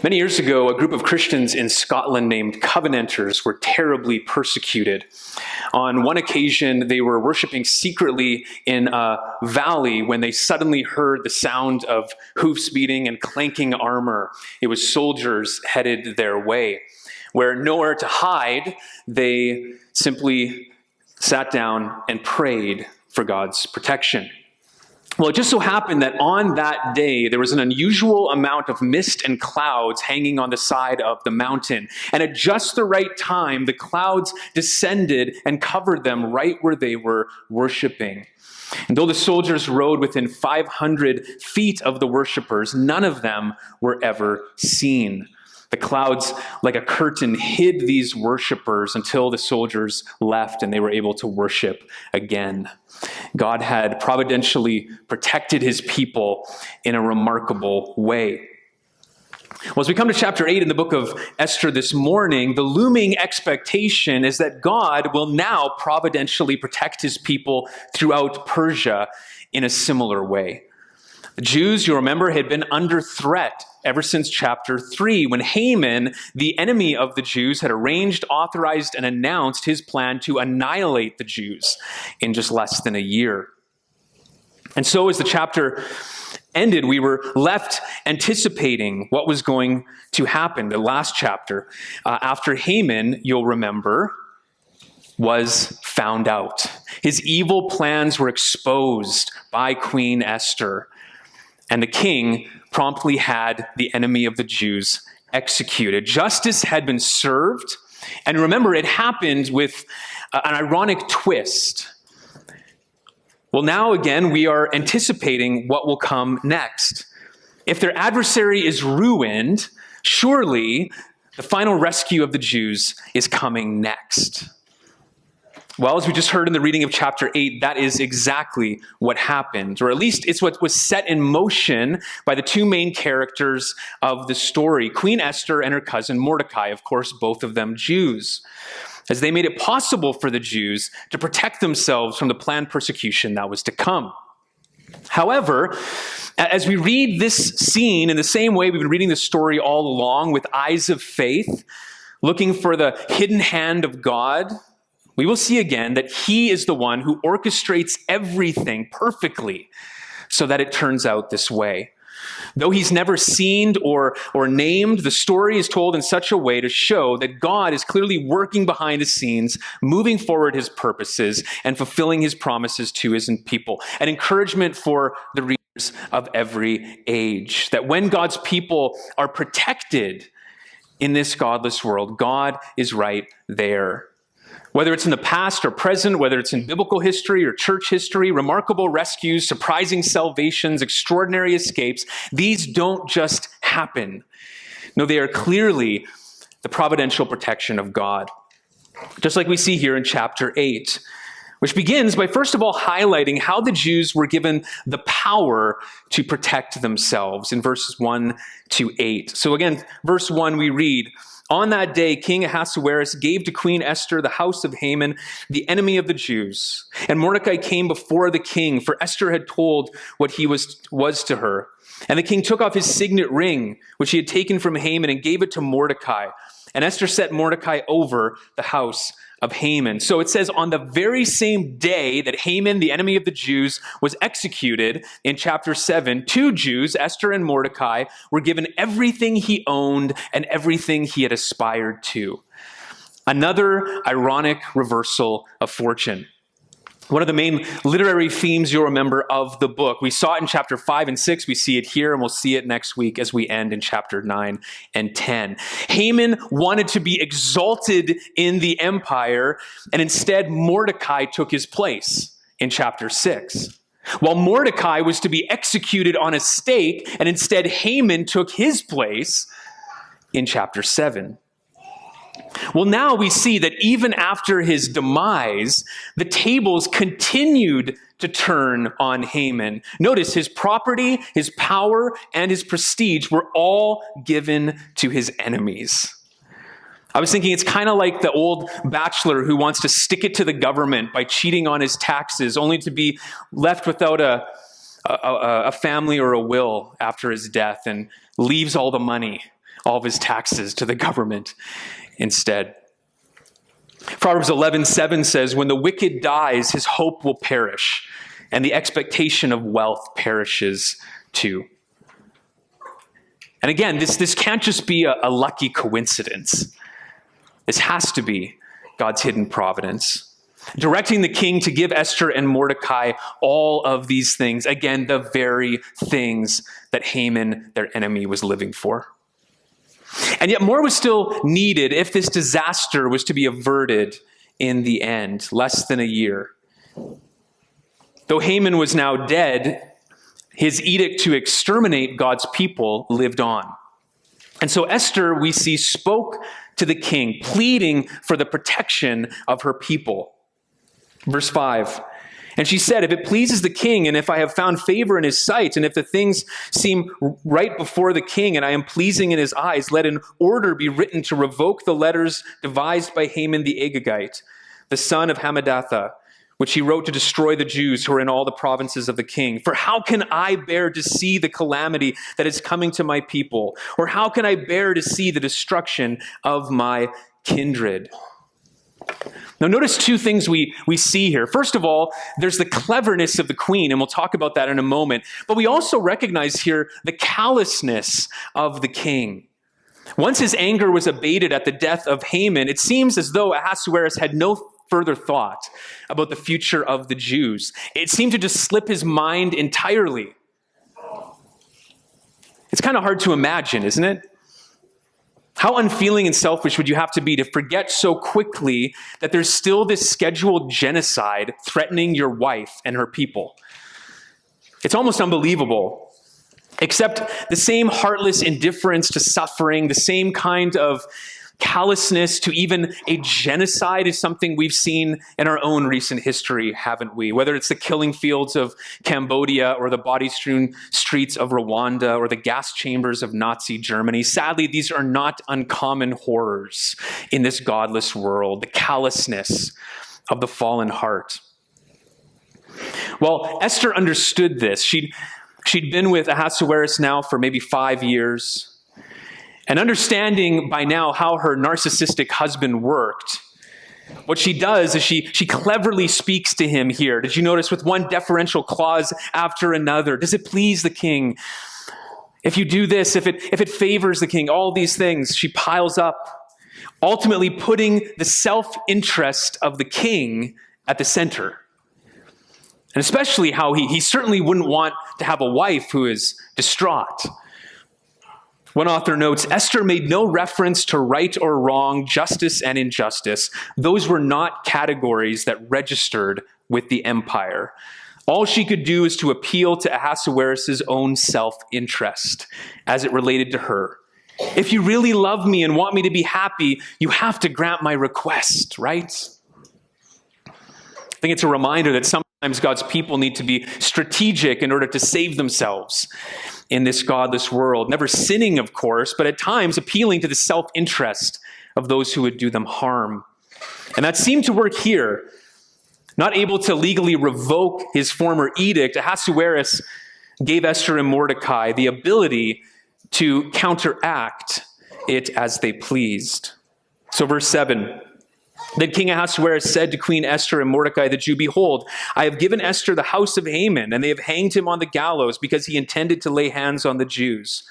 Many years ago, a group of Christians in Scotland named Covenanters were terribly persecuted. On one occasion, they were worshiping secretly in a valley when they suddenly heard the sound of hoofs beating and clanking armor. It was soldiers headed their way. Where nowhere to hide, they simply sat down and prayed for God's protection. Well, it just so happened that on that day, there was an unusual amount of mist and clouds hanging on the side of the mountain. And at just the right time, the clouds descended and covered them right where they were worshiping. And though the soldiers rode within 500 feet of the worshipers, none of them were ever seen. The clouds, like a curtain, hid these worshipers until the soldiers left and they were able to worship again. God had providentially protected his people in a remarkable way. Well, as we come to chapter 8 in the book of Esther this morning, the looming expectation is that God will now providentially protect his people throughout Persia in a similar way. The Jews, you remember, had been under threat ever since chapter 3, when Haman, the enemy of the Jews, had arranged, authorized, and announced his plan to annihilate the Jews in just less than a year. And so as the chapter ended, we were left anticipating what was going to happen. The last chapter, after Haman, you'll remember, was found out. His evil plans were exposed by Queen Esther. And the king promptly had the enemy of the Jews executed. Justice had been served. And remember, it happened with an ironic twist. Well, now again, we are anticipating what will come next. If their adversary is ruined, surely the final rescue of the Jews is coming next. Well, as we just heard in the reading of chapter 8, that is exactly what happened, or at least it's what was set in motion by the two main characters of the story, Queen Esther and her cousin Mordecai, of course, both of them Jews, as they made it possible for the Jews to protect themselves from the planned persecution that was to come. However, as we read this scene in the same way we've been reading the story all along with eyes of faith, looking for the hidden hand of God, we will see again that he is the one who orchestrates everything perfectly so that it turns out this way. Though he's never seen or named, the story is told in such a way to show that God is clearly working behind the scenes, moving forward his purposes and fulfilling his promises to his people. An encouragement for the readers of every age, that when God's people are protected in this godless world, God is right there. Whether it's in the past or present, whether it's in biblical history or church history, remarkable rescues, surprising salvations, extraordinary escapes, these don't just happen. No, they are clearly the providential protection of God. Just like we see here in chapter 8, which begins by first of all highlighting how the Jews were given the power to protect themselves in verses 1 to 8. So again, verse 1 we read, "On that day, King Ahasuerus gave to Queen Esther the house of Haman, the enemy of the Jews. And Mordecai came before the king, for Esther had told what he was to her. And the king took off his signet ring, which he had taken from Haman, and gave it to Mordecai. And Esther set Mordecai over the house of Haman." So it says on the very same day that Haman, the enemy of the Jews, was executed in chapter 7, two Jews, Esther and Mordecai, were given everything he owned and everything he had aspired to. Another ironic reversal of fortune. One of the main literary themes you'll remember of the book. We saw it in chapter 5 and 6. We see it here, and we'll see it next week as we end in chapter 9 and 10. Haman wanted to be exalted in the empire, and instead Mordecai took his place in chapter 6. While Mordecai was to be executed on a stake, and instead Haman took his place in chapter 7. Well, now we see that even after his demise, the tables continued to turn on Haman. Notice his property, his power, and his prestige were all given to his enemies. I was thinking it's kind of like the old bachelor who wants to stick it to the government by cheating on his taxes, only to be left without a family or a will after his death and leaves all the money. all of his taxes to the government instead. Proverbs 11:7 says, when the wicked dies, his hope will perish, and the expectation of wealth perishes too. And again, this can't just be a lucky coincidence. This has to be God's hidden providence, directing the king to give Esther and Mordecai all of these things. Again, the very things that Haman, their enemy, was living for. And yet more was still needed if this disaster was to be averted in the end, less than a year. Though Haman was now dead, his edict to exterminate God's people lived on. And so Esther, we see, spoke to the king, pleading for the protection of her people. Verse 5, and she said, if it pleases the king, and if I have found favor in his sight, and if the things seem right before the king, and I am pleasing in his eyes, let an order be written to revoke the letters devised by Haman the Agagite, the son of Hammedatha, which he wrote to destroy the Jews who are in all the provinces of the king. For how can I bear to see the calamity that is coming to my people? Or how can I bear to see the destruction of my kindred? Now notice two things we see here. First of all, there's the cleverness of the queen, and we'll talk about that in a moment. But we also recognize here the callousness of the king. Once his anger was abated at the death of Haman, it seems as though Ahasuerus had no further thought about the future of the Jews. It seemed to just slip his mind entirely. It's kind of hard to imagine, isn't it? How unfeeling and selfish would you have to be to forget so quickly that there's still this scheduled genocide threatening your wife and her people? It's almost unbelievable. Except the same heartless indifference to suffering, the same kind of callousness to even a genocide is something we've seen in our own recent history, haven't we? Whether it's the killing fields of Cambodia or the body-strewn streets of Rwanda or the gas chambers of Nazi Germany. Sadly, these are not uncommon horrors in this godless world, the callousness of the fallen heart. Well, Esther understood this. She'd been with Ahasuerus now for maybe 5 years. And understanding by now how her narcissistic husband worked, what she does is she cleverly speaks to him here. Did you notice, with one deferential clause after another? Does it please the king? If you do this, if it favors the king, all these things she piles up, ultimately putting the self-interest of the king at the center. And especially how he certainly wouldn't want to have a wife who is distraught. One author notes, Esther made no reference to right or wrong, justice and injustice. Those were not categories that registered with the empire. All she could do is to appeal to Ahasuerus' own self-interest as it related to her. If you really love me and want me to be happy, you have to grant my request, right? I think it's a reminder that sometimes God's people need to be strategic in order to save themselves in this godless world. Never sinning, of course, but at times appealing to the self-interest of those who would do them harm. And that seemed to work here. Not able to legally revoke his former edict, Ahasuerus gave Esther and Mordecai the ability to counteract it as they pleased. So verse 7, then King Ahasuerus said to Queen Esther and Mordecai the Jew, behold, I have given Esther the house of Haman, and they have hanged him on the gallows because he intended to lay hands on the Jews.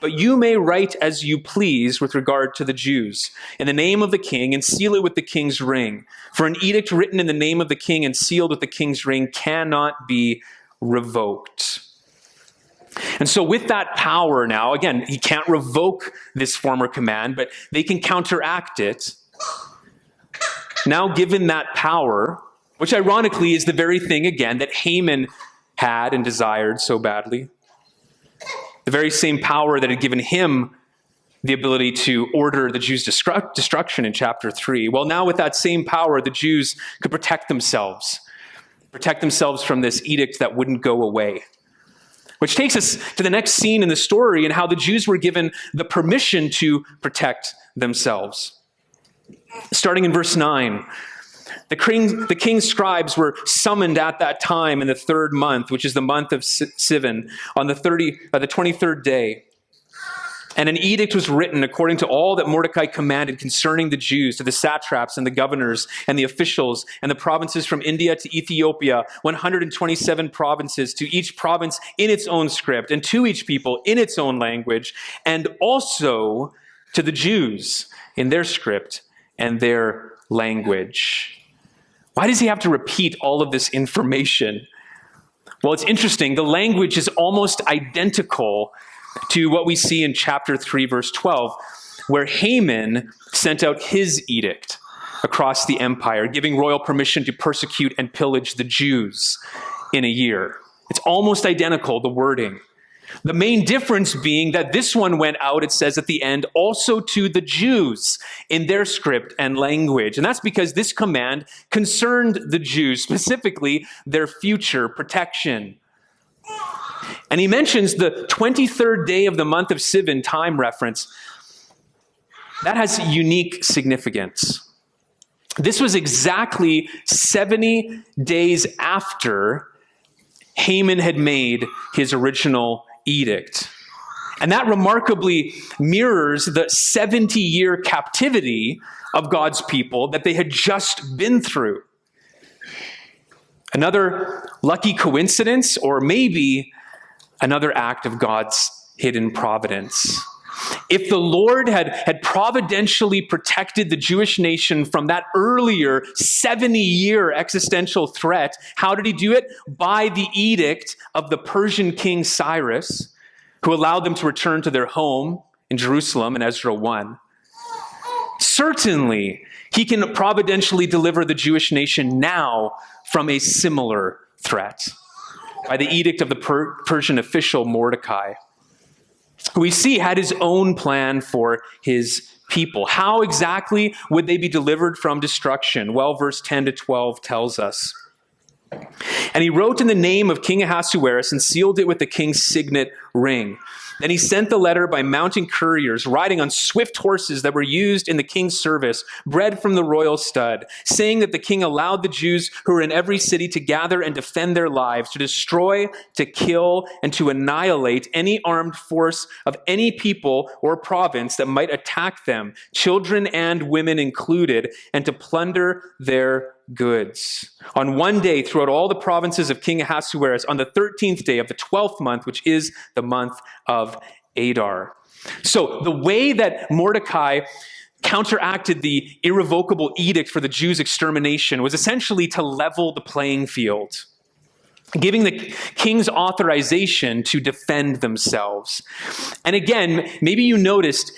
But you may write as you please with regard to the Jews, in the name of the king, and seal it with the king's ring. For an edict written in the name of the king and sealed with the king's ring cannot be revoked. And so with that power now, again, he can't revoke this former command, but they can counteract it. Now given that power, which ironically is the very thing, again, that Haman had and desired so badly, the very same power that had given him the ability to order the Jews' destruction in chapter 3. Well, now with that same power, the Jews could protect themselves from this edict that wouldn't go away. Which takes us to the next scene in the story and how the Jews were given the permission to protect themselves. Starting in verse 9, the king's scribes were summoned at that time in the 3rd month, which is the month of Sivan, on the 23rd day. And an edict was written according to all that Mordecai commanded concerning the Jews to the satraps and the governors and the officials and the provinces from India to Ethiopia, 127 provinces, to each province in its own script, and to each people in its own language, and also to the Jews in their script and their language. Why does he have to repeat all of this information? Well, it's interesting. The language is almost identical to what we see in chapter 3, verse 12, where Haman sent out his edict across the empire, giving royal permission to persecute and pillage the Jews in a year. It's almost identical, the wording. The main difference being that this one went out, it says at the end, also to the Jews in their script and language. And that's because this command concerned the Jews, specifically their future protection. And he mentions the 23rd day of the month of Sivan time reference. That has unique significance. This was exactly 70 days after Haman had made his original edict. And that remarkably mirrors the 70-year captivity of God's people that they had just been through. Another lucky coincidence, or maybe another act of God's hidden providence. If the Lord had providentially protected the Jewish nation from that earlier 70-year existential threat, how did he do it? By the edict of the Persian king Cyrus, who allowed them to return to their home in Jerusalem in Ezra 1. Certainly, he can providentially deliver the Jewish nation now from a similar threat by the edict of the Persian official Mordecai, who we see had his own plan for his people. How exactly would they be delivered from destruction? Well, verse 10 to 12 tells us. And he wrote in the name of King Ahasuerus and sealed it with the king's signet ring. Then he sent the letter by mountain couriers riding on swift horses that were used in the king's service, bred from the royal stud, saying that the king allowed the Jews who were in every city to gather and defend their lives, to destroy, to kill, and to annihilate any armed force of any people or province that might attack them, children and women included, and to plunder their goods. On one day throughout all the provinces of King Ahasuerus, on the 13th day of the 12th month, which is the month of Adar. So the way that Mordecai counteracted the irrevocable edict for the Jews' extermination was essentially to level the playing field, giving the king's authorization to defend themselves. And again, maybe you noticed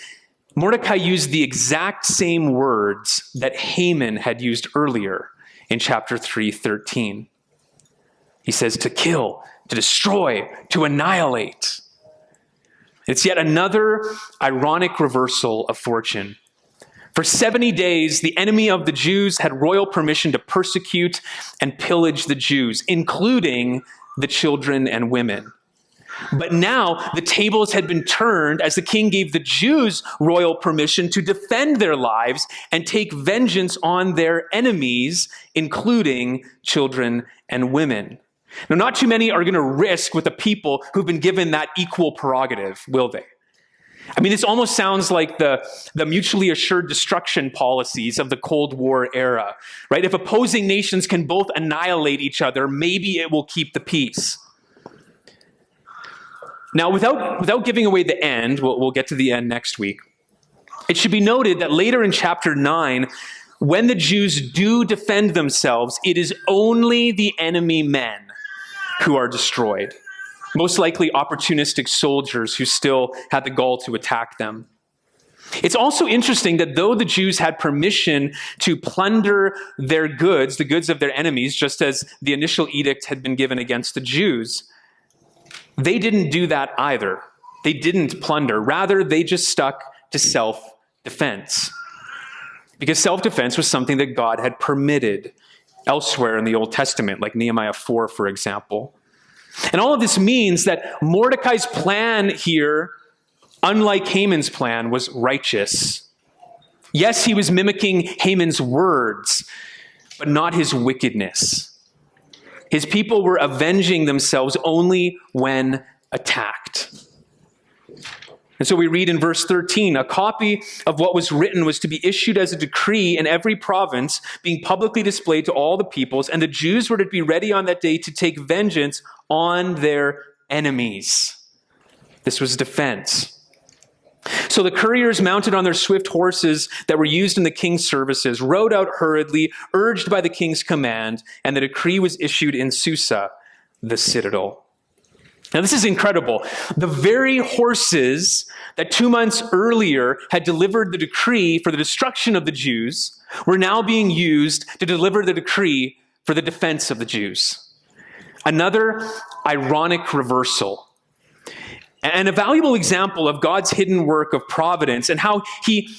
Mordecai used the exact same words that Haman had used earlier in chapter 3:13. He says to kill, to destroy, to annihilate. It's yet another ironic reversal of fortune. For 70 days, the enemy of the Jews had royal permission to persecute and pillage the Jews, including the children and women. But now the tables had been turned as the king gave the Jews royal permission to defend their lives and take vengeance on their enemies, including children and women. Now, not too many are going to risk with the people who've been given that equal prerogative, will they? I mean, this almost sounds like the mutually assured destruction policies of the Cold War era, right? If opposing nations can both annihilate each other, maybe it will keep the peace. Now, without giving away the end, we'll get to the end next week, it should be noted that later in chapter 9, when the Jews do defend themselves, it is only the enemy men who are destroyed, most likely opportunistic soldiers who still had the gall to attack them. It's also interesting that though the Jews had permission to plunder their goods, the goods of their enemies, just as the initial edict had been given against the Jews, they didn't do that either. They didn't plunder. Rather, they just stuck to self-defense. Because self-defense was something that God had permitted elsewhere in the Old Testament, like Nehemiah 4, for example. And all of this means that Mordecai's plan here, unlike Haman's plan, was righteous. Yes, he was mimicking Haman's words, but not his wickedness. His people were avenging themselves only when attacked. And so we read in verse 13, a copy of what was written was to be issued as a decree in every province, being publicly displayed to all the peoples, and the Jews were to be ready on that day to take vengeance on their enemies. This was defense. So the couriers, mounted on their swift horses that were used in the king's services, rode out hurriedly, urged by the king's command, and the decree was issued in Susa, the citadel. Now this is incredible. The very horses that 2 months earlier had delivered the decree for the destruction of the Jews were now being used to deliver the decree for the defense of the Jews. Another ironic reversal. And a valuable example of God's hidden work of providence and how he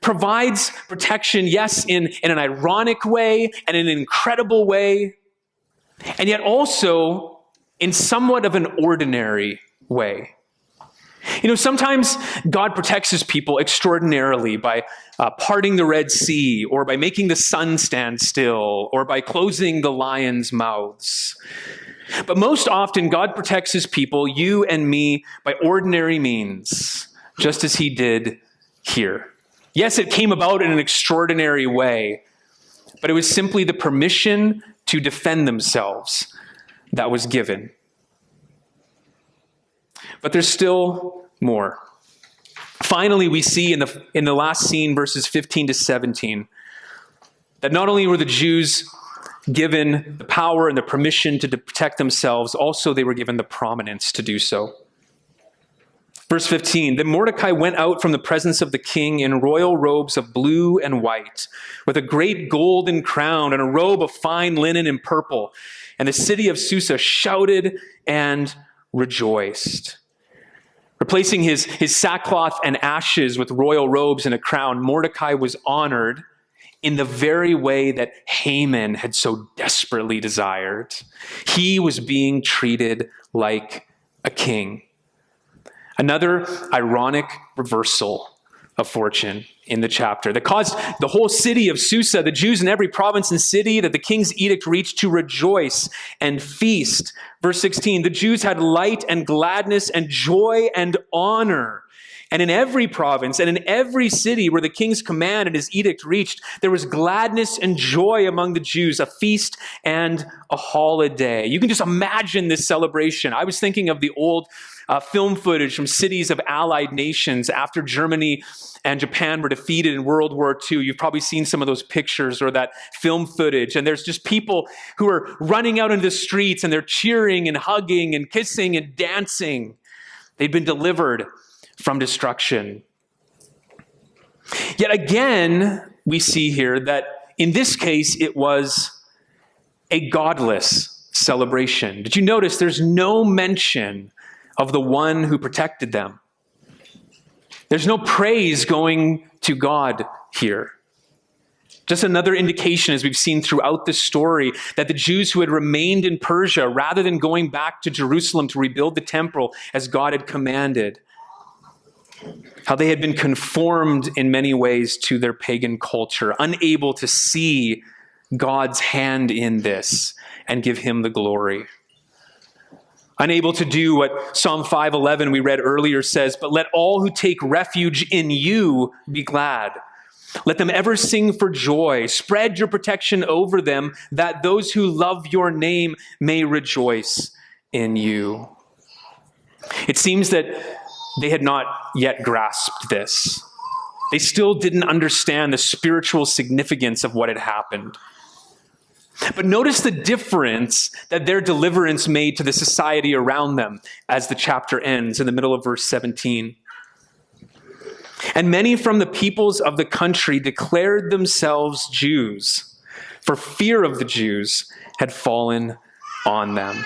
provides protection, yes, in an ironic way and in an incredible way, and yet also in somewhat of an ordinary way. You know, sometimes God protects his people extraordinarily by parting the Red Sea, or by making the sun stand still, or by closing the lions' mouths. But most often, God protects his people, you and me, by ordinary means, just as he did here. Yes, it came about in an extraordinary way, but it was simply the permission to defend themselves that was given. But there's still more. Finally, we see in the last scene, verses 15 to 17, that not only were the Jews given the power and the permission to protect themselves, also they were given the prominence to do so. Verse 15, then Mordecai went out from the presence of the king in royal robes of blue and white, with a great golden crown and a robe of fine linen and purple. And the city of Susa shouted and rejoiced. Replacing his sackcloth and ashes with royal robes and a crown, Mordecai was honored in the very way that Haman had so desperately desired. He was being treated like a king. Another ironic reversal of fortune in the chapter that caused the whole city of Susa, the Jews in every province and city that the king's edict reached, to rejoice and feast. Verse 16, the Jews had light and gladness and joy and honor. And in every province and in every city where the king's command and his edict reached, there was gladness and joy among the Jews, a feast and a holiday. You can just imagine this celebration. I was thinking of the old film footage from cities of allied nations after Germany and Japan were defeated in World War II. You've probably seen some of those pictures or that film footage. And there's just people who are running out into the streets and they're cheering and hugging and kissing and dancing. They've been delivered from destruction. Yet again, we see here that in this case, it was a godless celebration. Did you notice there's no mention of the one who protected them? There's no praise going to God here. Just another indication, as we've seen throughout this story, that the Jews who had remained in Persia, rather than going back to Jerusalem to rebuild the temple as God had commanded, how they had been conformed in many ways to their pagan culture, unable to see God's hand in this and give him the glory. Unable to do what Psalm 5:11 we read earlier says, but let all who take refuge in you be glad. Let them ever sing for joy. Spread your protection over them, that those who love your name may rejoice in you. It seems that they had not yet grasped this. They still didn't understand the spiritual significance of what had happened. But notice the difference that their deliverance made to the society around them as the chapter ends in the middle of verse 17. And many from the peoples of the country declared themselves Jews, for fear of the Jews had fallen on them.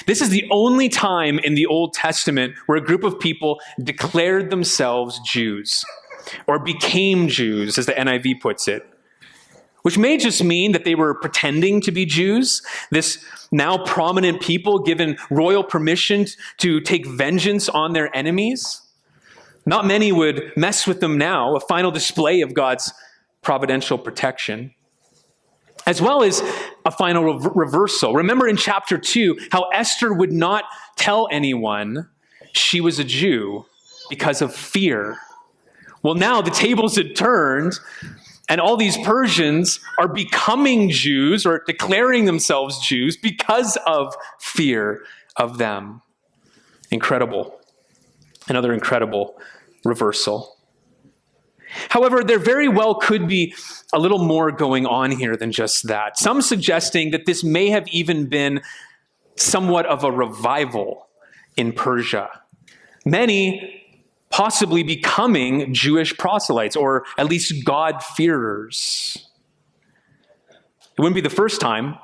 This is the only time in the Old Testament where a group of people declared themselves Jews, or became Jews, as the NIV puts it, which may just mean that they were pretending to be Jews, this now prominent people given royal permission to take vengeance on their enemies. Not many would mess with them now, a final display of God's providential protection, as well as a final reversal. Remember in chapter 2 how Esther would not tell anyone she was a Jew because of fear. Well, now the tables had turned, and all these Persians are becoming Jews or declaring themselves Jews because of fear of them. Incredible. Another incredible reversal. However, there very well could be a little more going on here than just that. Some suggesting that this may have even been somewhat of a revival in Persia. Many possibly becoming Jewish proselytes, or at least God-fearers. It wouldn't be the first time.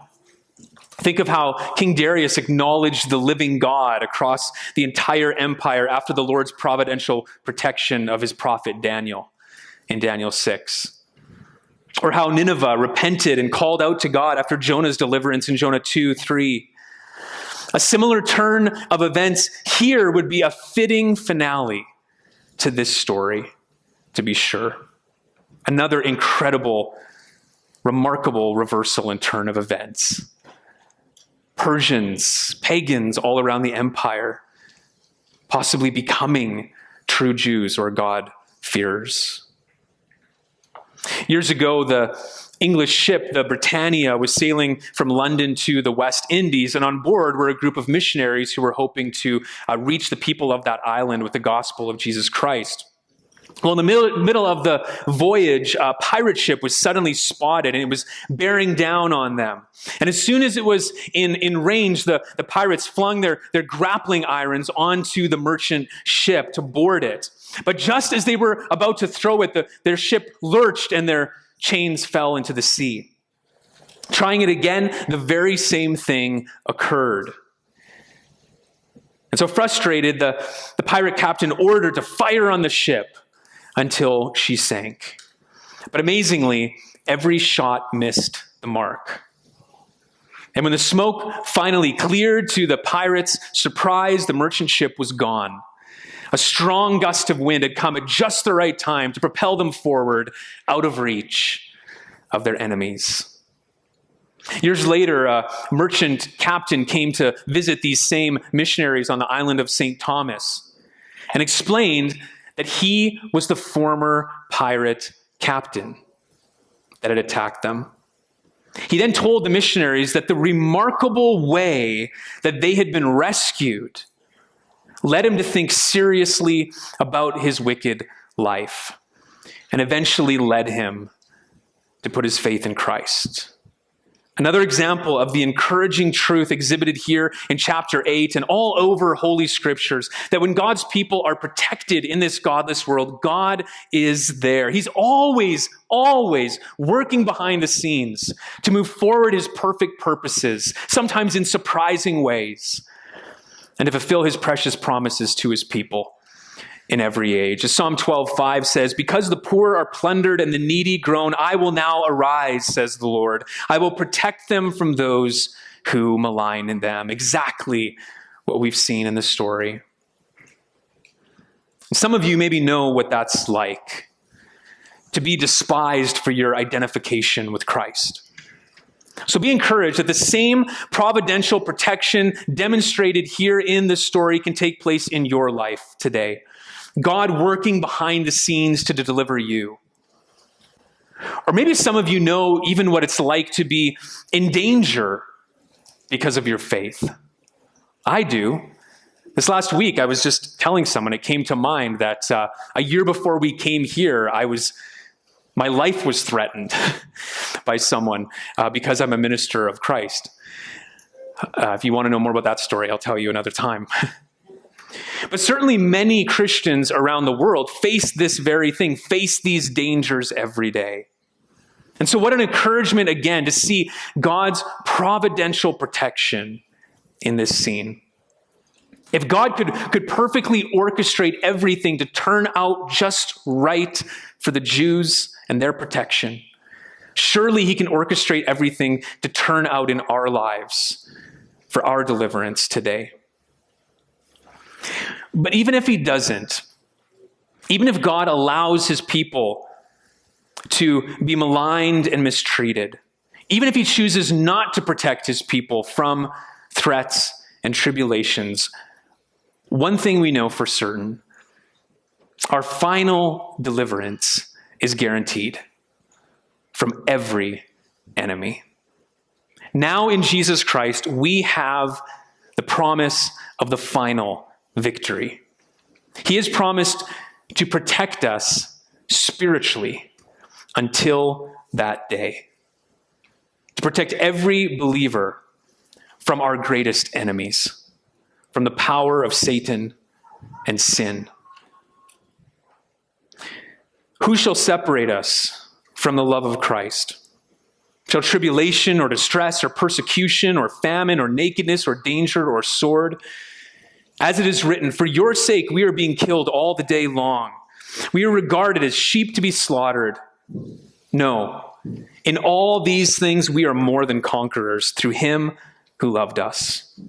Think of how King Darius acknowledged the living God across the entire empire after the Lord's providential protection of his prophet Daniel in Daniel 6. Or how Nineveh repented and called out to God after Jonah's deliverance in Jonah 2:3. A similar turn of events here would be a fitting finale to this story, to be sure. Another incredible, remarkable reversal and turn of events. Persians, pagans all around the empire, possibly becoming true Jews or God-fearers. Years ago, the English ship, the Britannia, was sailing from London to the West Indies, and on board were a group of missionaries who were hoping to reach the people of that island with the gospel of Jesus Christ. Well, in the middle of the voyage, a pirate ship was suddenly spotted, and it was bearing down on them. And as soon as it was in range, the pirates flung their grappling irons onto the merchant ship to board it. But just as they were about to throw it, their ship lurched and their chains fell into the sea. Trying it again, the very same thing occurred. And so frustrated, the pirate captain ordered to fire on the ship until she sank. But amazingly, every shot missed the mark. And when the smoke finally cleared to the pirates' surprise, the merchant ship was gone. A strong gust of wind had come at just the right time to propel them forward out of reach of their enemies. Years later, a merchant captain came to visit these same missionaries on the island of St. Thomas and explained that he was the former pirate captain that had attacked them. He then told the missionaries that the remarkable way that they had been rescued led him to think seriously about his wicked life and eventually led him to put his faith in Christ. Another example of the encouraging truth exhibited here in chapter 8 and all over Holy Scriptures, that when God's people are protected in this godless world, God is there. He's always working behind the scenes to move forward his perfect purposes, sometimes in surprising ways, and to fulfill his precious promises to his people in every age. As Psalm 12:5 says, "Because the poor are plundered and the needy groan, I will now arise, says the Lord. I will protect them from those who malign them." Exactly what we've seen in the story. Some of you maybe know what that's like, to be despised for your identification with Christ. So be encouraged that the same providential protection demonstrated here in this story can take place in your life today. God working behind the scenes to deliver you. Or maybe some of you know even what it's like to be in danger because of your faith. I do. This last week, I was just telling someone, it came to mind that a year before we came here, my life was threatened by someone because I'm a minister of Christ. If you want to know more about that story, I'll tell you another time. But certainly many Christians around the world face this very thing, face these dangers every day. And so what an encouragement again to see God's providential protection in this scene. If God could perfectly orchestrate everything to turn out just right for the Jews and their protection, surely he can orchestrate everything to turn out in our lives for our deliverance today. But even if he doesn't, even if God allows his people to be maligned and mistreated, even if he chooses not to protect his people from threats and tribulations, one thing we know for certain Our final deliverance is guaranteed from every enemy. Now in Jesus Christ, we have the promise of the final victory. He has promised to protect us spiritually until that day, to protect every believer from our greatest enemies, from the power of Satan and sin. Who shall separate us from the love of Christ? Shall tribulation or distress or persecution or famine or nakedness or danger or sword? As it is written, for your sake we are being killed all the day long. We are regarded as sheep to be slaughtered. No, in all these things we are more than conquerors through him who loved us.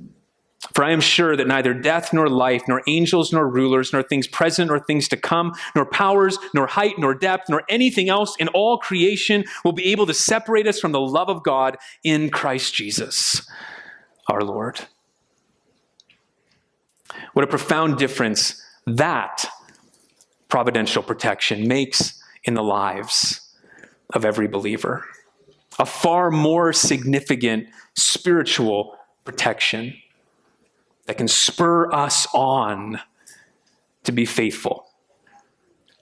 For I am sure that neither death nor life, nor angels nor rulers, nor things present nor things to come, nor powers, nor height, nor depth, nor anything else in all creation will be able to separate us from the love of God in Christ Jesus, our Lord. What a profound difference that providential protection makes in the lives of every believer. A far more significant spiritual protection that can spur us on to be faithful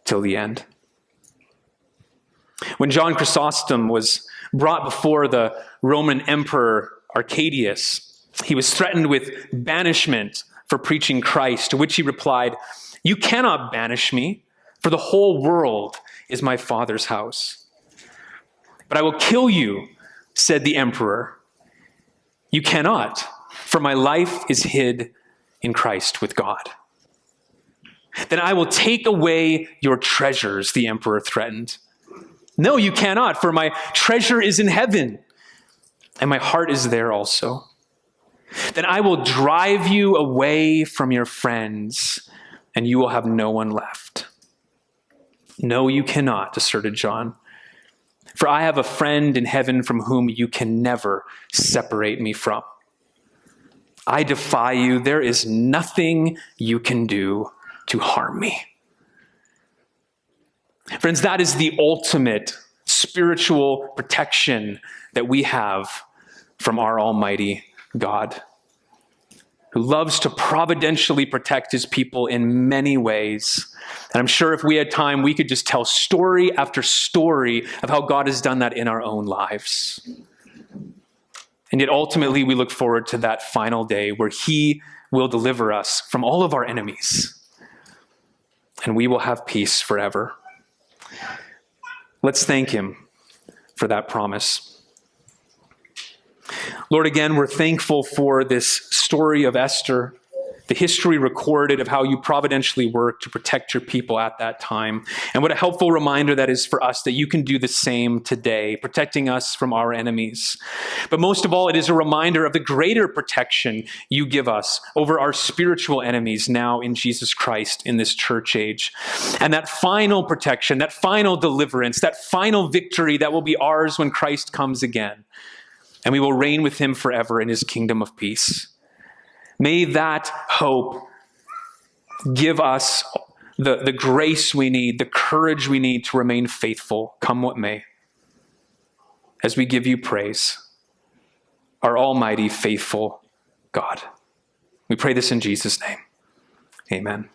till the end. When John Chrysostom was brought before the Roman Emperor Arcadius, he was threatened with banishment for preaching Christ, to which he replied, "You cannot banish me, for the whole world is my Father's house. But I will kill you," said the emperor. "You cannot, for my life is hid in Christ with God." "Then I will take away your treasures," the emperor threatened. "No, you cannot, for my treasure is in heaven, and my heart is there also." "Then I will drive you away from your friends, and you will have no one left." "No, you cannot," asserted John, "for I have a friend in heaven from whom you can never separate me from. I defy you. There is nothing you can do to harm me." Friends, that is the ultimate spiritual protection that we have from our Almighty God, who loves to providentially protect his people in many ways. And I'm sure if we had time, we could just tell story after story of how God has done that in our own lives. And yet ultimately, we look forward to that final day where he will deliver us from all of our enemies, and we will have peace forever. Let's thank him for that promise. Lord, again, we're thankful for this story of Esther, the history recorded of how you providentially worked to protect your people at that time. And what a helpful reminder that is for us, that you can do the same today, protecting us from our enemies. But most of all, it is a reminder of the greater protection you give us over our spiritual enemies now in Jesus Christ in this church age. And that final protection, that final deliverance, that final victory that will be ours when Christ comes again. And we will reign with him forever in his kingdom of peace. May that hope give us the grace we need, the courage we need to remain faithful, come what may, as we give you praise, our almighty, faithful God. We pray this in Jesus' name. Amen.